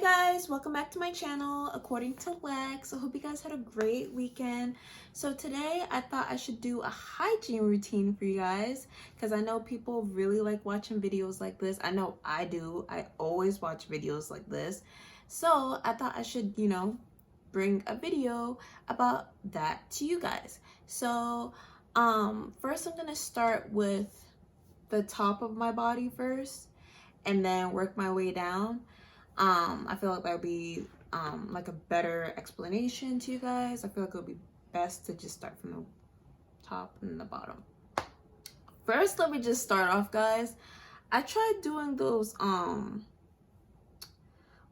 guys, welcome back to my channel according to Lex. I hope you guys had a great weekend. So today I thought I should do a hygiene routine for you guys because I know people really like watching videos like this. I know I do. I always watch videos like this. So I thought I should, bring a video about that to you guys. So first I'm gonna start with the top of my body first and then work my way down. I feel like that would be like a better explanation to you guys. I feel like it would be best to just start from the top and the bottom. First, let me just start off, guys. I tried doing those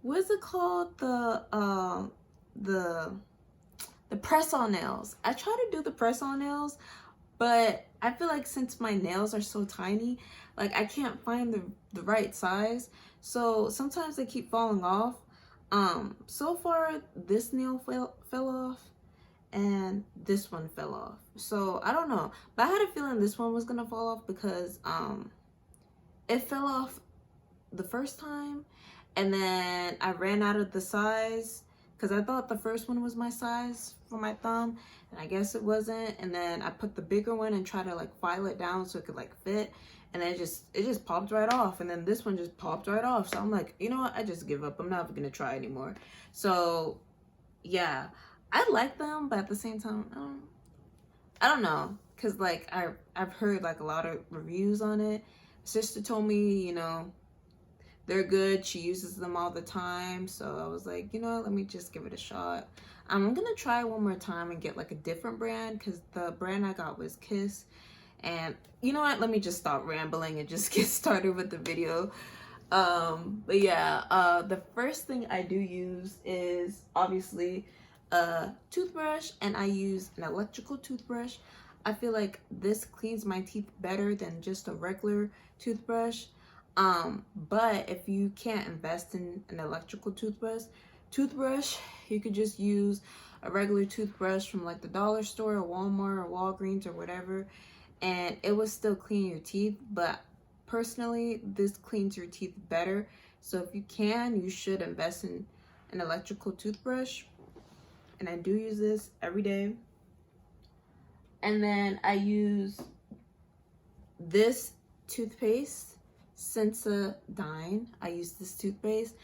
what's it called, the press-on nails. I try to do the press-on nails, but I feel like since my nails are so tiny, like I can't find the right size. So sometimes they keep falling off. So far this nail fell off and this one fell off. So I don't know, but I had a feeling this one was gonna fall off because it fell off the first time and then I ran out of the size because I thought the first one was my size for my thumb and I guess it wasn't. And then I put the bigger one and tried to like file it down so it could like fit. And then it just popped right off. And then this one just popped right off. So I'm like, you know what? I just give up. I'm not gonna try anymore. So yeah, I like them, but at the same time, I don't know. Cause like I've heard like a lot of reviews on it. Sister told me, they're good. She uses them all the time. So I was like, let me just give it a shot. I'm gonna try one more time and get like a different brand because the brand I got was Kiss. And you know what, let me just stop rambling and just get started with the video. But yeah, the first thing I do use is obviously a toothbrush, and I use an electrical toothbrush. I feel like this cleans my teeth better than just a regular toothbrush. But if you can't invest in an electrical toothbrush, you could just use a regular toothbrush from like the dollar store or Walmart or Walgreens or whatever, and it will still clean your teeth. But personally, this cleans your teeth better. So if you can, you should invest in an electrical toothbrush, and I do use this every day. And then I use this toothpaste, Sensodyne. I use this toothpaste.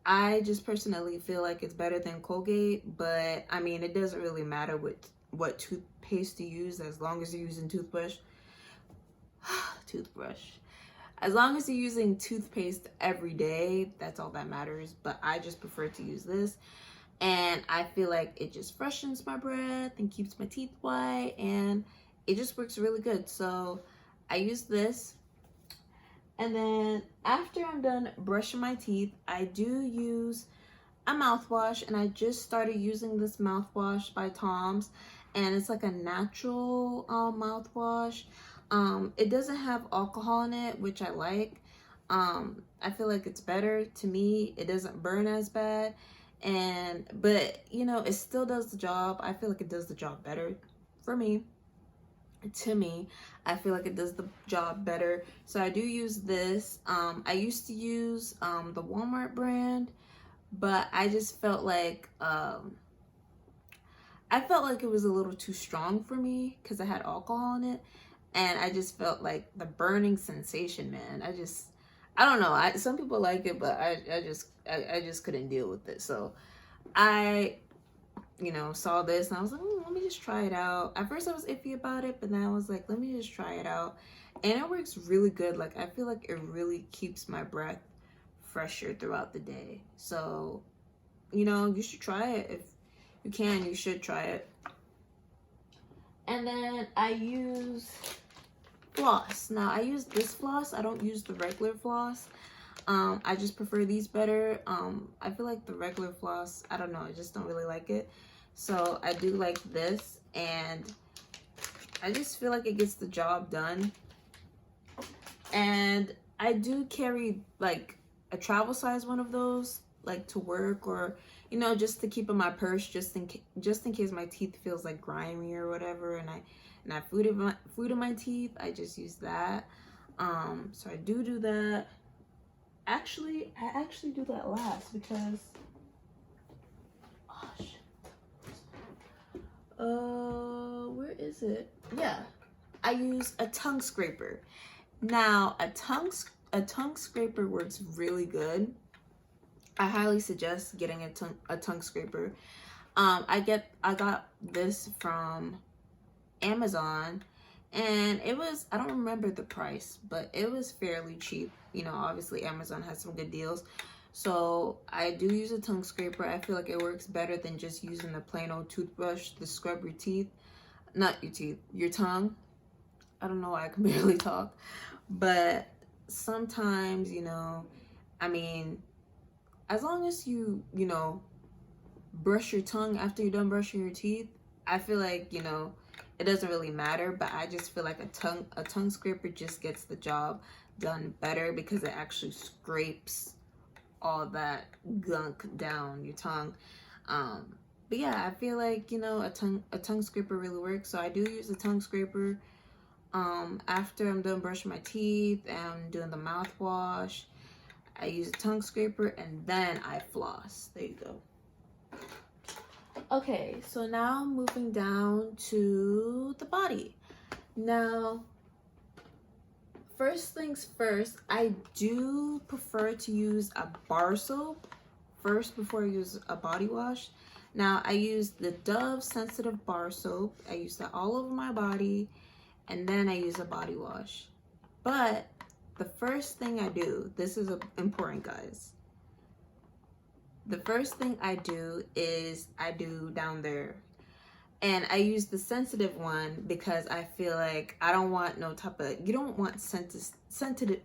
I just personally feel like it's better than Colgate, but I mean, it doesn't really matter what toothpaste you use as long as you're using toothbrush. As long as you're using toothpaste every day, that's all that matters. But I just prefer to use this, and I feel like it just freshens my breath and keeps my teeth white, and it just works really good. So I use this. And then after I'm done brushing my teeth, I do use a mouthwash, and I just started using this mouthwash by Tom's, and it's like a natural mouthwash. It doesn't have alcohol in it, which I like. I feel like it's better to me. It doesn't burn as bad, but it still does the job. I feel like it does the job better for me. To me, I feel like it does the job better. So I do use this. I used to use the Walmart brand, but I just felt like it was a little too strong for me because it had alcohol in it, and I just felt like the burning sensation, man. I don't know. Some people like it, but I just couldn't deal with it. So I saw this and I was like, let me just try it out. At first I was iffy about it, but then I was like, let me just try it out. And it works really good. Like, I feel like it really keeps my breath fresher throughout the day. So, you should try it. If you can, you should try it. And then I use floss. Now, I use this floss. I don't use the regular floss. I just prefer these better. I feel like the regular floss, I don't know, I just don't really like it. So I do like this, and I just feel like it gets the job done. And I do carry like a travel size one of those, like to work, or just to keep in my purse, just in case my teeth feels like grimy or whatever, and I have food in my teeth. I just use that. So I do that. I actually do that last because Where is it? Yeah, I use a tongue scraper. Now, a tongue scraper works really good. I highly suggest getting a tongue scraper. I got this from Amazon, and it was, I don't remember the price, but it was fairly cheap. You know, obviously Amazon has some good deals. So I do use a tongue scraper. I feel like it works better than just using the plain old toothbrush to scrub your teeth. Not your teeth, your tongue. I don't know why I can barely talk. But sometimes, you know, I mean, as long as you know, brush your tongue after you're done brushing your teeth, I feel like, you know, it doesn't really matter. But I just feel like a tongue scraper just gets the job done better because it actually scrapes all that gunk down your tongue. But yeah, I feel like, you know, a tongue scraper really works. So I do use a tongue scraper after I'm done brushing my teeth and doing the mouthwash. I use a tongue scraper and then I floss. There you go. Okay, so now moving down to the body. Now, first things first, I do prefer to use a bar soap first before I use a body wash. Now, I use the Dove Sensitive Bar Soap. I use that all over my body, and then I use a body wash. But the first thing I do, this is important, guys. The first thing I do is I do down there. And I use the sensitive one because I feel like I don't want no type of, you don't want scented,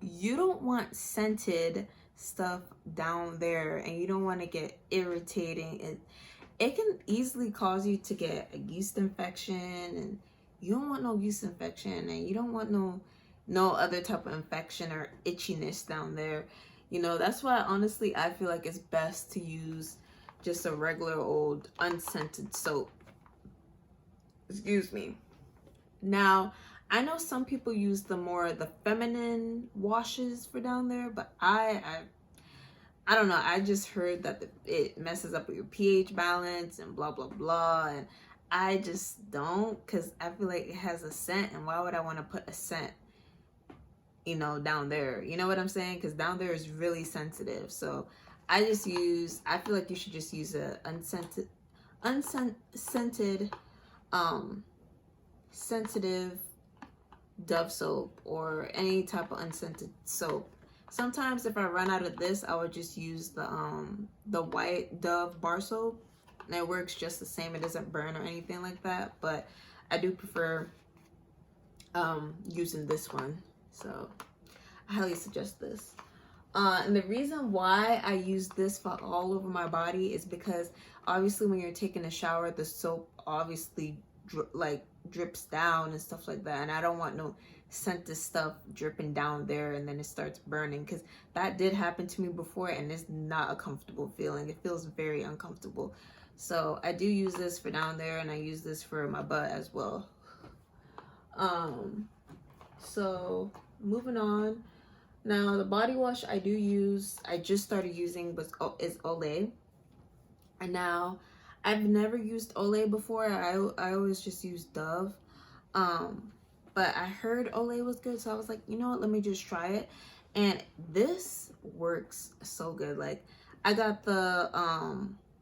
you don't want scented stuff down there, and you don't want to get irritating. It can easily cause you to get a yeast infection, and you don't want no yeast infection, and you don't want no other type of infection or itchiness down there. You know, that's why honestly I feel like it's best to use just a regular old unscented soap. Excuse me. Now, I know some people use the feminine washes for down there, but I don't know. I just heard that it messes up with your pH balance and blah blah blah, and I just don't, because I feel like it has a scent, and why would I want to put a scent, you know, down there? You know what I'm saying? Because down there is really sensitive. So I feel like you should just use a unscented sensitive Dove soap or any type of unscented soap. Sometimes if I run out of this, I would just use the white Dove bar soap, and it works just the same. It doesn't burn or anything like that, but I do prefer using this one. So I highly suggest this. And the reason why I use this for all over my body is because obviously when you're taking a shower, the soap obviously drips down and stuff like that, and I don't want no scented stuff dripping down there and then it starts burning, because that did happen to me before, and it's not a comfortable feeling. It feels very uncomfortable. So I do use this for down there, and I use this for my butt as well. So moving on. Now, the body wash I just started using is Olay. And now, I've never used Olay before. I always just use Dove. But I heard Olay was good, so I was like, you know what, let me just try it. And this works so good. Like, I got the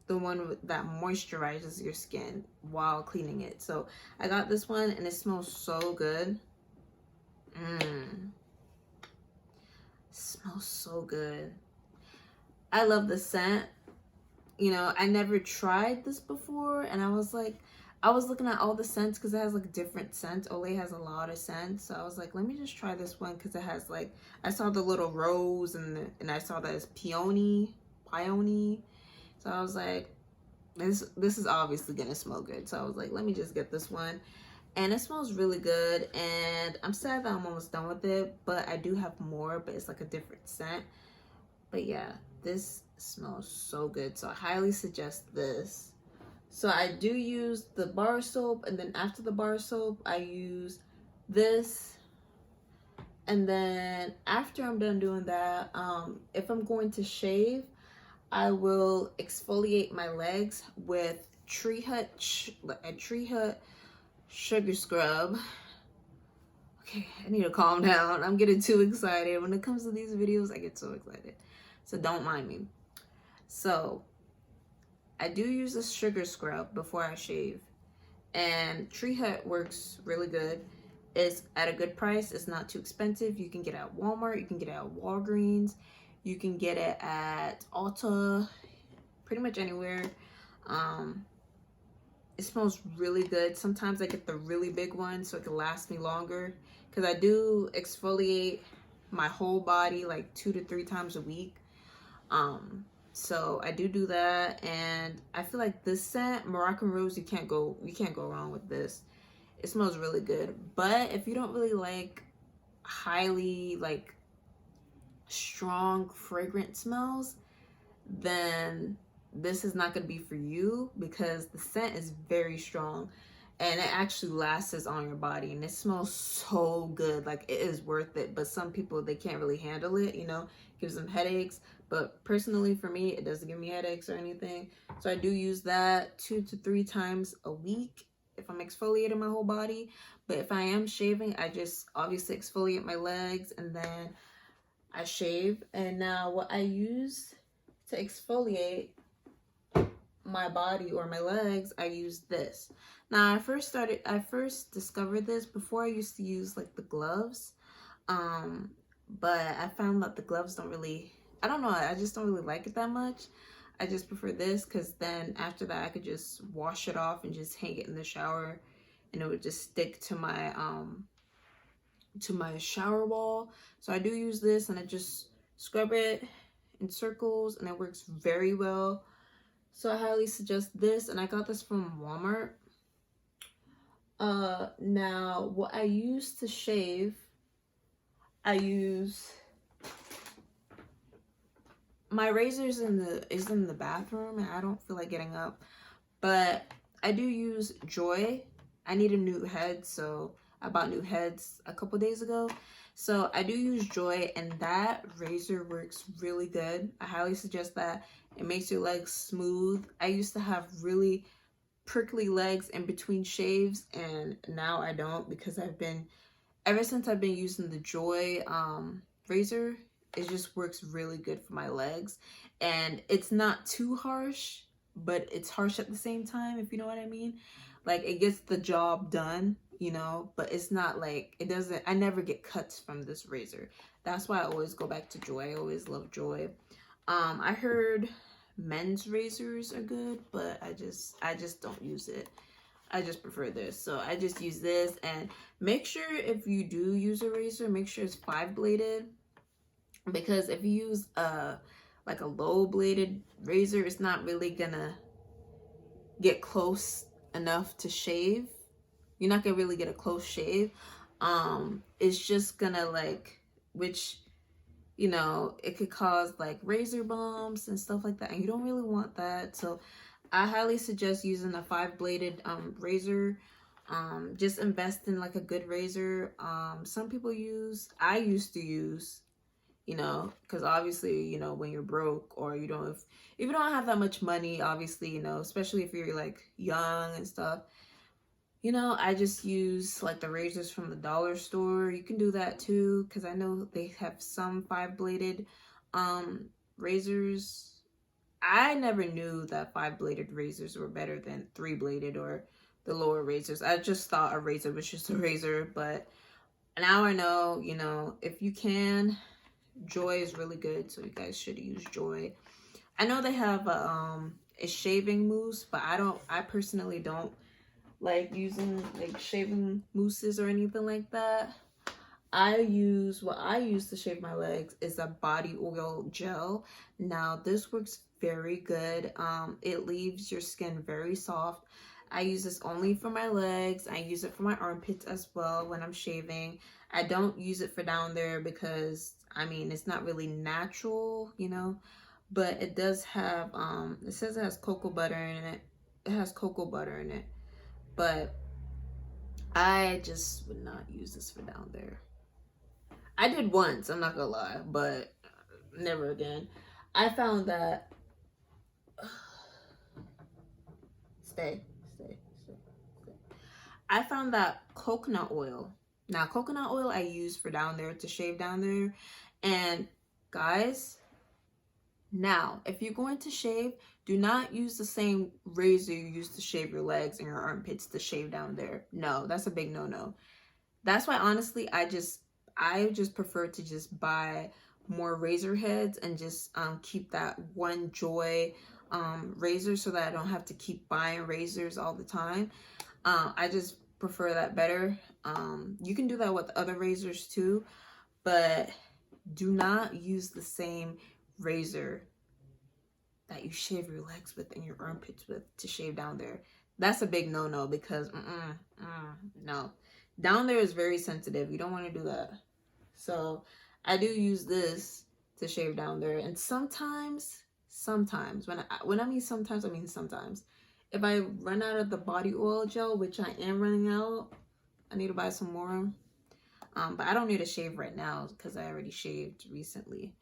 one that moisturizes your skin while cleaning it. So I got this one, and it smells so good. Smells so good. I love the scent. You know, I never tried this before, and I was looking at all the scents because it has like different scents. Olay has a lot of scents, so I was like, let me just try this one because it has like, I saw the little rose and I saw that it's peony. So I was like, this is obviously gonna smell good. So I was like, let me just get this one. And it smells really good, and I'm sad that I'm almost done with it, but I do have more, but it's like a different scent. But yeah, this smells so good, so I highly suggest this. So I do use the bar soap, and then after the bar soap, I use this. And then after I'm done doing that, if I'm going to shave, I will exfoliate my legs with a Tree Hut sugar scrub. Okay, I need to calm down. I'm getting too excited. When it comes to these videos, I get so excited. So don't mind me. So I do use this sugar scrub before I shave. And Tree Hut works really good. It's at a good price. It's not too expensive. You can get it at Walmart. You can get it at Walgreens. You can get it at Ulta. Pretty much anywhere. It smells really good. Sometimes I get the really big one so it can last me longer. Because I do exfoliate my whole body like 2 to 3 times a week. So I do that, and I feel like this scent, Moroccan Rose, you can't go wrong with this. It smells really good. But if you don't really like highly like strong fragrant smells, then this is not going to be for you, because the scent is very strong and it actually lasts on your body, and it smells so good. Like, it is worth it. But some people, they can't really handle it, you know, gives them headaches. But personally for me, it doesn't give me headaches or anything. So I do use that 2 to 3 times a week if I'm exfoliating my whole body. But if I am shaving, I just obviously exfoliate my legs and then I shave. And now what I use to exfoliate my body or my legs, I use this. Now I first discovered this before. I used to use like the gloves, but I found that the gloves don't really, I don't know, I just don't really like it that much. I just prefer this, because then after that I could just wash it off and just hang it in the shower, and it would just stick to my shower wall. So I do use this, and I just scrub it in circles, and it works very well. So I highly suggest this, and I got this from Walmart. Now what I use to shave, I use my razor's in the bathroom, and I don't feel like getting up, but I do use Joy. I need a new head, so I bought new heads a couple days ago. So I do use Joy, and that razor works really good. I highly suggest that. It makes your legs smooth. I used to have really prickly legs in between shaves, and now I don't, because ever since I've been using the Joy razor, it just works really good for my legs. And it's not too harsh, but it's harsh at the same time, if you know what I mean. Like, it gets the job done, you know, but it's not like, I never get cuts from this razor. That's why I always go back to Joy. I always love Joy. I heard men's razors are good, but I just don't use it. I just prefer this. So I just use this. And make sure, if you do use a razor, make sure it's 5-bladed, because if you use like a low bladed razor, it's not really gonna get close enough to shave. You're not gonna really get a close shave. It's just gonna which, you know, it could cause like razor bumps and stuff like that, and you don't really want that. So I highly suggest using a 5-bladed razor. Just invest in like a good razor. Some people I used to use, you know, because obviously, you know, when you're broke, or if you don't have that much money, obviously, you know, especially if you're like young and stuff, you know, I just use like the razors from the dollar store. You can do that too, because I know they have some 5-bladed razors. I never knew that 5-bladed razors were better than 3-bladed or the lower razors. I just thought a razor was just a razor, but now I know, you know, if you can, Joy is really good, so you guys should use Joy. I know they have a shaving mousse, but I personally don't like using like shaving mousses or anything like that. What I use to shave my legs is a body oil gel. Now this works very good. It leaves your skin very soft. I use this only for my legs. I use it for my armpits as well when I'm shaving. I don't use it for down there because, I mean, it's not really natural, you know, but it does have, it says it has cocoa butter in it. It has cocoa butter in it, but I just would not use this for down there. I did once, I'm not gonna lie, but never again. I found that stay, stay, stay, stay. I found that coconut oil. Now, coconut oil I use for down there to shave down there. And guys, now, if you're going to shave, do not use the same razor you use to shave your legs and your armpits to shave down there. No, that's a big no-no. That's why honestly, I just prefer to just buy more razor heads and just keep that one Joy razor so that I don't have to keep buying razors all the time. I just prefer that better. You can do that with other razors too, but do not use the same razor that you shave your legs with and your armpits with to shave down there. That's a big no-no because no. Down there is very sensitive. You don't want to do that. So I do use this to shave down there. And sometimes, when I mean sometimes, I mean sometimes. If I run out of the body oil gel, which I am running out, I need to buy some more. But I don't need to shave right now because I already shaved recently.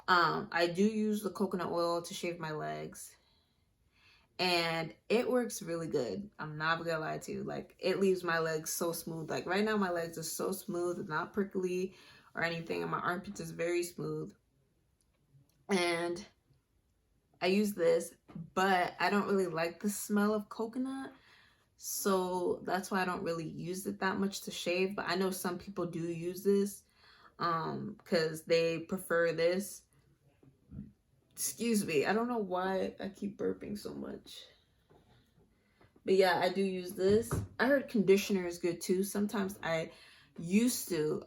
I do use the coconut oil to shave my legs. And it works really good. I'm not gonna lie to you. Like, it leaves my legs so smooth. Like, right now my legs are so smooth, not prickly or anything. And my armpits is very smooth. And I use this, but I don't really like the smell of coconut. So that's why I don't really use it that much to shave. But I know some people do use this because they prefer this. Excuse me, I don't know why I keep burping so much. But yeah, I do use this. I heard conditioner is good too. Sometimes I used to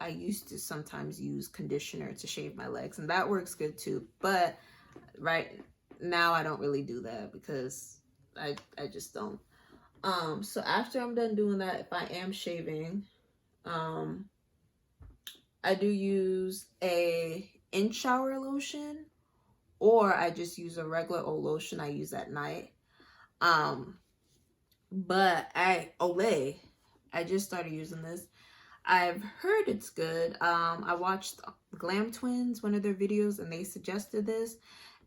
sometimes use conditioner to shave my legs, and that works good too. But right now I don't really do that because I just don't. So after I'm done doing that, if I am shaving, I do use a in-shower lotion. Or I just use a regular old lotion I use at night. But Olay, I just started using this. I've heard it's good. I watched Glam Twins, one of their videos, and they suggested this.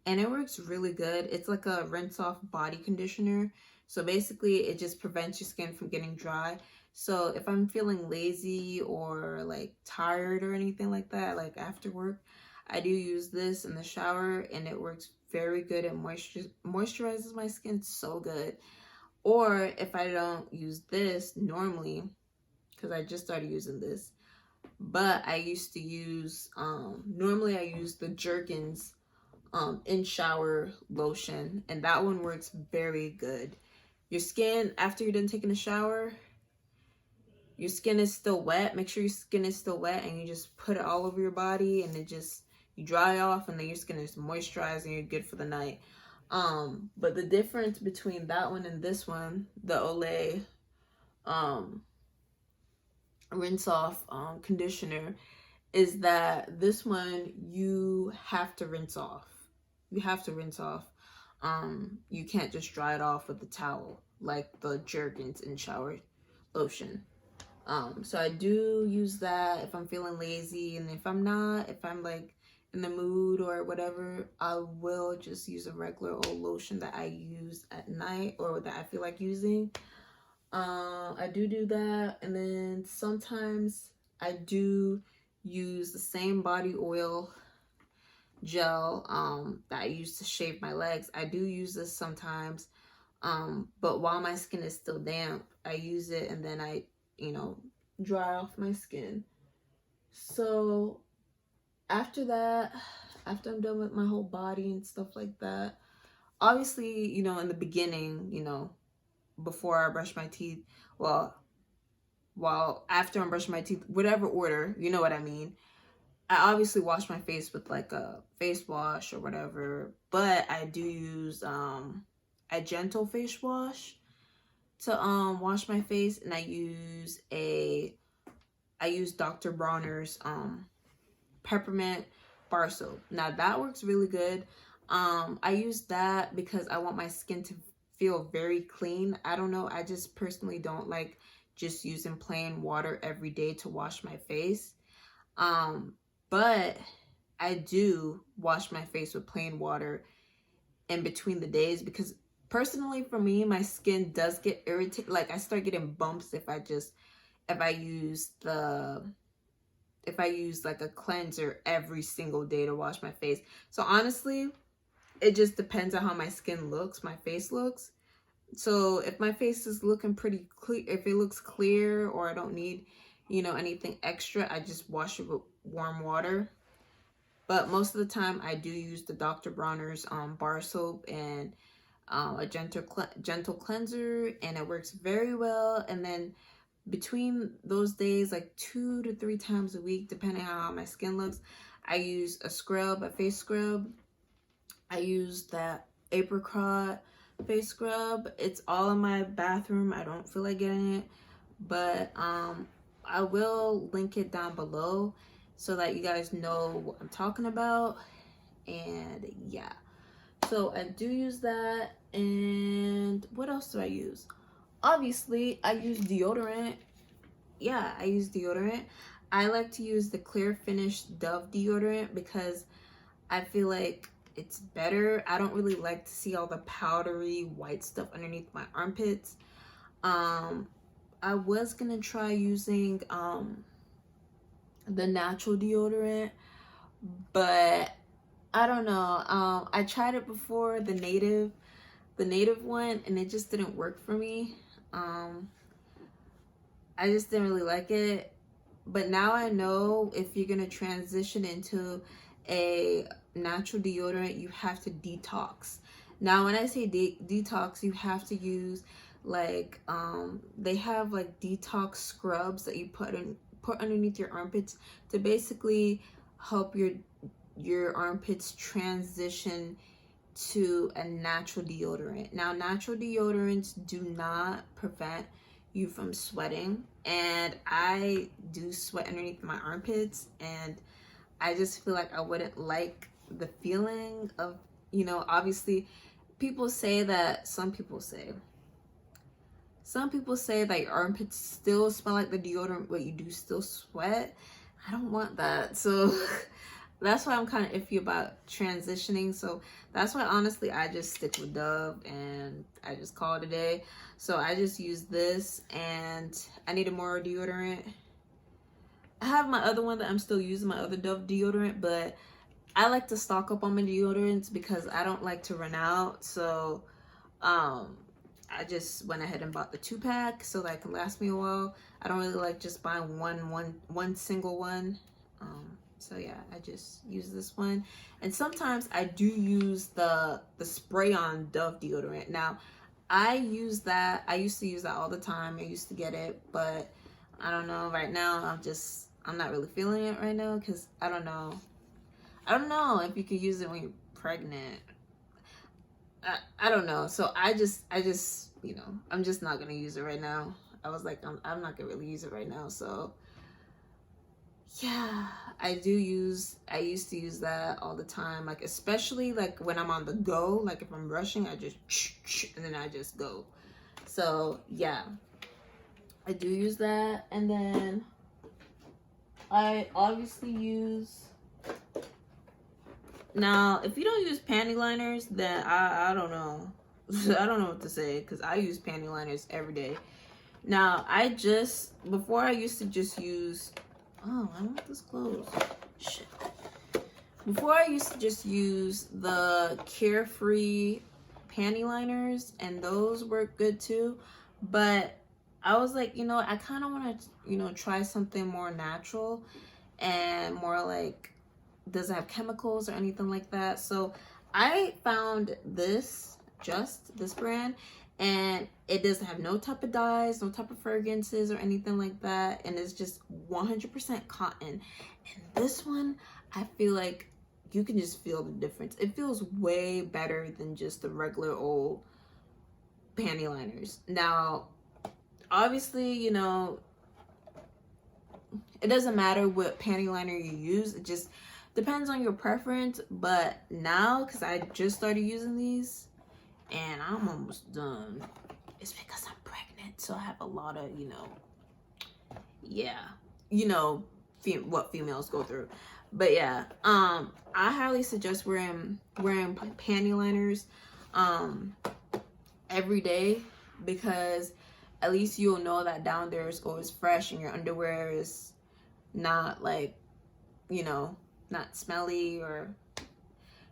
And it works really good. It's like a rinse-off body conditioner. So basically, it just prevents your skin from getting dry. So if I'm feeling lazy or like tired or anything like that, like after work, I do use this in the shower and it works very good. It moisturizes my skin so good. Or if I don't use this normally, because I just started using this, but I used to use, normally I use the Jergens in shower lotion, and that one works very good. Your skin, after you're done taking a shower, your skin is still wet. Make sure your skin is still wet and you just put it all over your body and it just, you dry off and then your skin is moisturized and you're good for the night. But the difference between that one and this one, the Olay rinse off conditioner, is that this one you have to rinse off. You have to rinse off. You can't just dry it off with a towel like the Jergens in shower lotion. So I do use that if I'm feeling lazy, and if I'm not, if I'm like in the mood or whatever, I will just use a regular old lotion that I use at night or that I feel like using. I do that, and then sometimes I do use the same body oil gel that I use to shave my legs. I do use this sometimes, but while my skin is still damp, I use it and then I, dry off my skin. So after that, after I'm done with my whole body and stuff like that, obviously, in the beginning, before I brush my teeth, after I'm brushing my teeth, whatever order, you know what I mean, I obviously wash my face with like a face wash or whatever, but I do use a gentle face wash to wash my face, and I use Dr. Bronner's peppermint bar soap. Now that works really good. I use that because I want my skin to feel very clean. I don't know, I just personally don't like just using plain water every day to wash my face. But I do wash my face with plain water in between the days because personally for me, my skin does get irritated. Like I start getting bumps if I use like a cleanser every single day to wash my face. So honestly, it just depends on how my skin looks, my face looks. So if my face is looking pretty clear, if it looks clear or I don't need, anything extra, I just wash it with warm water. But most of the time I do use the Dr. Bronner's bar soap and a gentle cleanser, and it works very well. And then between those days, like 2 to 3 times a week, depending on how my skin looks, I use a face scrub. I use that apricot face scrub. It's all in my bathroom. I don't feel like getting it, but I will link it down below so that you guys know what I'm talking about. And yeah, so I do use that. And what else do I use? Obviously I use deodorant. Yeah, I use deodorant. I like to use the Clear Finish Dove deodorant because I feel like it's better. I don't really like to see all the powdery white stuff underneath my armpits. I was gonna try using the natural deodorant, but I don't know. I tried it before, the native one, and it just didn't work for me. I just didn't really like it. But now I know if you're gonna transition into a natural deodorant, you have to detox. Now when I say detox, you have to use like they have like detox scrubs that you put underneath your armpits to basically help your armpits transition to a natural deodorant. Now natural deodorants do not prevent you from sweating, and I do sweat underneath my armpits, and I just feel like I wouldn't like the feeling of, obviously people say that, some people say that your armpits still smell like the deodorant, but you do still sweat. I don't want that. So that's why I'm kind of iffy about transitioning. So that's why honestly I just stick with Dove and I just call it a day. So I just use this, and I needed more deodorant. I have my other one that I'm still using, my other Dove deodorant, but I like to stock up on my deodorants because I don't like to run out. So I just went ahead and bought the 2-pack so that it can last me a while. I don't really like just buying one single one. So yeah, I just use this one. And sometimes I do use the spray-on Dove deodorant. Now, I use that. I used to use that all the time. I used to get it, but I don't know. Right now, I'm not really feeling it right now because I don't know. I don't know if you could use it when you're pregnant. I don't know. So I just, I'm just not gonna use it right now. I was like, I'm not gonna really use it right now. So yeah, I used to use that all the time. Like, especially like when I'm on the go, like if I'm rushing, I just, and then I just go. So yeah, I do use that. And then I obviously use, now if you don't use panty liners, then I don't know. I don't know what to say, because I use panty liners every day. Now before I used to just use, oh, I want this closed. Shit. Before I used to just use the Carefree panty liners, and those work good too. But I was like, I kind of want to, try something more natural and more like, doesn't have chemicals or anything like that. So I found this brand, and it doesn't have no type of dyes, no type of fragrances or anything like that, and it's just 100% cotton. And this one, I feel like you can just feel the difference. It feels way better than just the regular old panty liners. Now obviously, it doesn't matter what panty liner you use, it just depends on your preference. But now, because I just started using these and I'm almost done, it's because I'm pregnant, so I have a lot of, what females go through. But yeah, I highly suggest wearing panty liners. every day, because at least you'll know that down there is always fresh and your underwear is not like, you know, not smelly or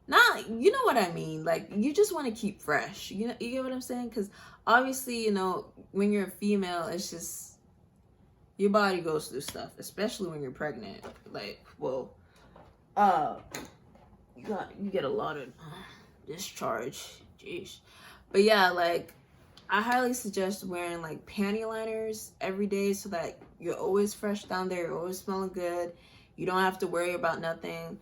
not, you know what I mean? Like, you just want to keep fresh. You know, you get what I'm saying? Because obviously, you know, when you're a female, it's just your body goes through stuff, especially when you're pregnant. Like, well, you get a lot of discharge. Jeez. But yeah, like, I highly suggest wearing like panty liners every day so that you're always fresh down there, you're always smelling good. You don't have to worry about nothing.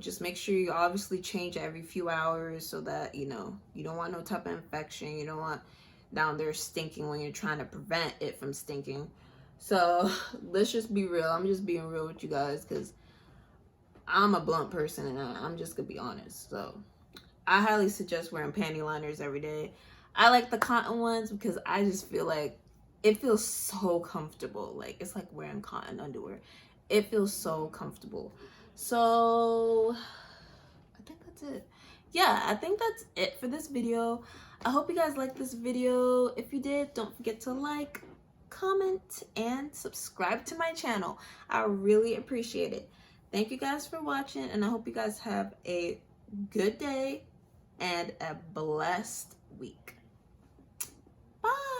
Just make sure you obviously change every few hours so that, you know, you don't want no type of infection. You don't want down there stinking when you're trying to prevent it from stinking. So let's just be real. I'm just being real with you guys because I'm a blunt person and I'm just gonna be honest. So I highly suggest wearing panty liners every day. I like the cotton ones because I just feel like it feels so comfortable. Like, it's like wearing cotton underwear. It feels so comfortable. So I think that's it. Yeah, I think that's it for this video. I hope you guys liked this video. If you did, don't forget to like, comment, and subscribe to my channel. I really appreciate it. Thank you guys for watching, and I hope you guys have a good day and a blessed week. Bye.